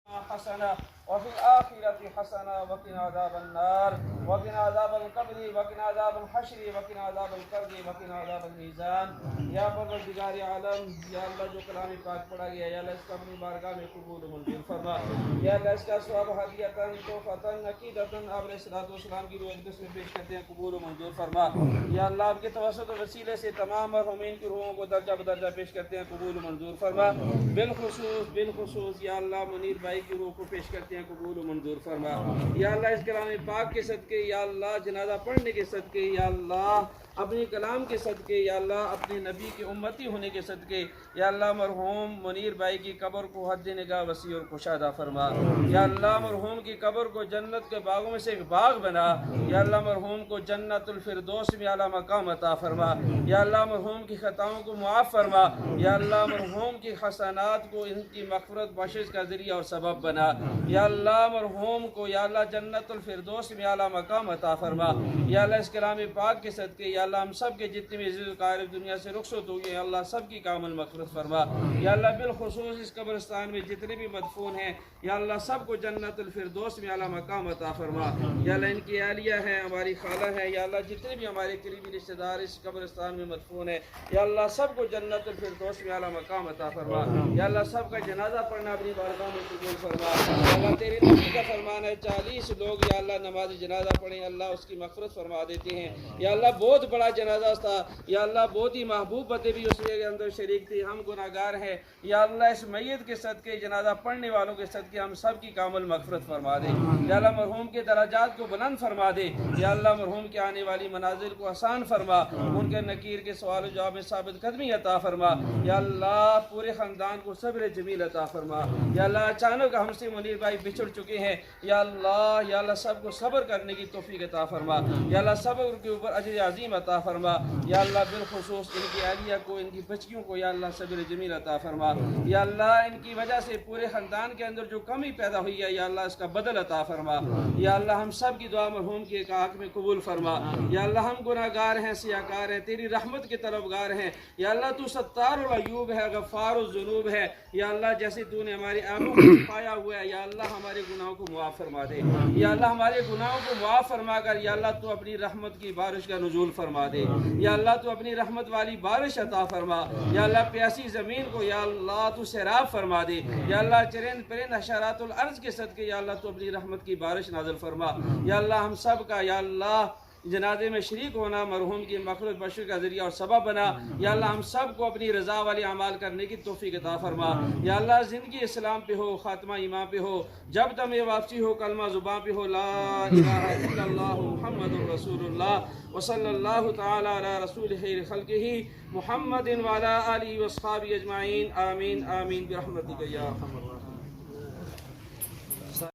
حسنة وفي الآخرة حسنة وقنا عذاب النار وقنا عذاب القبر وقنا عذاب الحشر وقنا عذاب القبر وقنا عذاب الميزان یا پروردگار عالم یا اللہ جو کلام پاک پڑھا گیا یا اللہ اس کا اپنی بارگاہ میں قبول و منظور فرما یا اللہ اس کا ثواب ہدیۃً تحفۃً عقیدۃً آپ علیہ الصلوۃ والسلام کی روح اقدس میں پیش کرتے ہیں قبول و منظور فرما یا اللہ آپ کے توسط و وسیلے سے تمام مرحومین کی روحوں کو درجہ بدرجہ پیش کرتے ہیں قبول و منظور فرما بالخصوص یا اللہ منیر بھائی کی روح کو پیش کرتے ہیں قبول و منظور فرما یا اللہ اس کلام پاک کے صدقے یا اللہ جنازہ پڑھنے کے صدقے یا اللہ اپنے کلام کے صدقے یا اللہ اپنے نبی کے امتی ہونے کے صدقے یا اللہ مرحوم منیر بھائی کی قبر کو حد نگاہ وسیع اور کشادہ فرما یا اللہ مرحوم کی قبر کو جنت کے باغوں میں سے ایک باغ بنا یا اللہ مرحوم کو جنت الفردوس میں اعلیٰ مقام عطا فرما یا اللہ مرحوم کی خطاؤں کو معاف فرما یا اللہ مرحوم کی حسنات کو ان کی مغفرت بخشش کا ذریعہ اور سبب بنا یا اللہ مرحوم کو یا اللہ جنت الفردوس میں اعلیٰ مقام عطا فرما یا اللہ اس کلام پاک کے صدقے یا اللہ ہم سب کے جتنے بھی عزیز وقارب دنیا سے رخصت ہو گئے اللہ سب کی کامل مغفرت فرما یا اللہ بالخصوص اس قبرستان میں جتنے بھی مدفون ہیں یا اللہ سب کو جنت الفردوس میں اعلیٰ مقام عطا فرما یا اللہ ان کی اہلیہ ہے ہماری خالہ ہے یا اللہ جتنے بھی ہمارے قریبی رشتہ دار اس قبرستان میں مدفون ہیں یا اللہ سب کو جنت الفردوس میں اعلیٰ مقام عطا فرما یا اللہ سب کا جنازہ پڑھنا اپنی بارگاہ میں قبول فرما یا اللہ تیرے نبی کا فرمان ہے 40 لوگ یا اللہ نماز جنازہ پڑھیں اللہ اس کی مغفرت فرما دیتے ہیں یا اللہ بہت بڑا جنازہ تھا یا اللہ بہت ہی محبوب باتیں بھی اس کے اندر شریک تھی ہم گناہ گار ہیں یا اللہ اس میت کے صدقے جنازہ پڑھنے والوں کے صدقے ہم سب کی کامل مغفرت فرما دے یا اللہ مرحوم کے درجات کو بلند فرما دے یا اللہ مرحوم کے آنے والی منازل کو آسان فرما ان کے نکیر کے سوال و جواب میں ثابت قدمی عطا فرما یا اللہ پورے خاندان کو صبر جمیل عطا فرما یا اللہ اچانک ہم سے منیر بھائی بچھڑ چکے ہیں یا اللہ سب کو صبر کرنے کی توفیق عطا فرما یا اللہ صبر کے اوپر اجر عظیم عطا فرما یا اللہ بالخصوص ان کی اہلیہ کو ان کی بچیوں کو یا اللہ صبر جمیل عطا فرما یا اللہ ان کی وجہ سے پورے خاندان کے اندر جو کمی پیدا ہوئی ہے یا اللہ اس کا بدل عطا فرما یا اللہ ہم سب کی دعا مرحوم کے حق میں قبول فرما یا اللہ ہم گناہ گار ہیں سیاکار ہیں تیری رحمت کے طلبگار ہیں یا اللہ تو ستار العیوب ہے غفار الذنوب ہے یا اللہ جیسے تو نے ہماری آنکھوں کو چھپایا ہوا ہے یا اللہ ہمارے گناہوں کو معاف فرما دے یا اللہ ہمارے گناہوں کو معاف فرما کر یا اللہ تو اپنی رحمت کی بارش کا نزول فرما دے یا اللہ تو اپنی رحمت والی بارش عطا فرما یا اللہ پیاسی زمین کو یا اللہ تو سیراب فرما دے یا اللہ چرند پرند حشرات الارض کے صدقے یا اللہ تو اپنی رحمت کی بارش نازل فرما یا اللہ ہم سب کا یا اللہ جنازے میں شریک ہونا مرحوم کی مغفرت بخشش کا ذریعہ اور سبب بنا یا اللہ ہم سب کو اپنی رضا والے اعمال کرنے کی توفیق عطا فرما یا اللہ زندگی اسلام پہ ہو خاتمہ ایمان پہ ہو جب تم یہ واپسی ہو کلمہ زبان پہ ہو لا الہ الا اللہ محمد رسول اللہ وصلی اللہ تعالی علی رسول خیر خلقہ محمد وعلی آلہ واصحابہ اجمعین آمین آمین برحمتک یا ارحم الراحمین.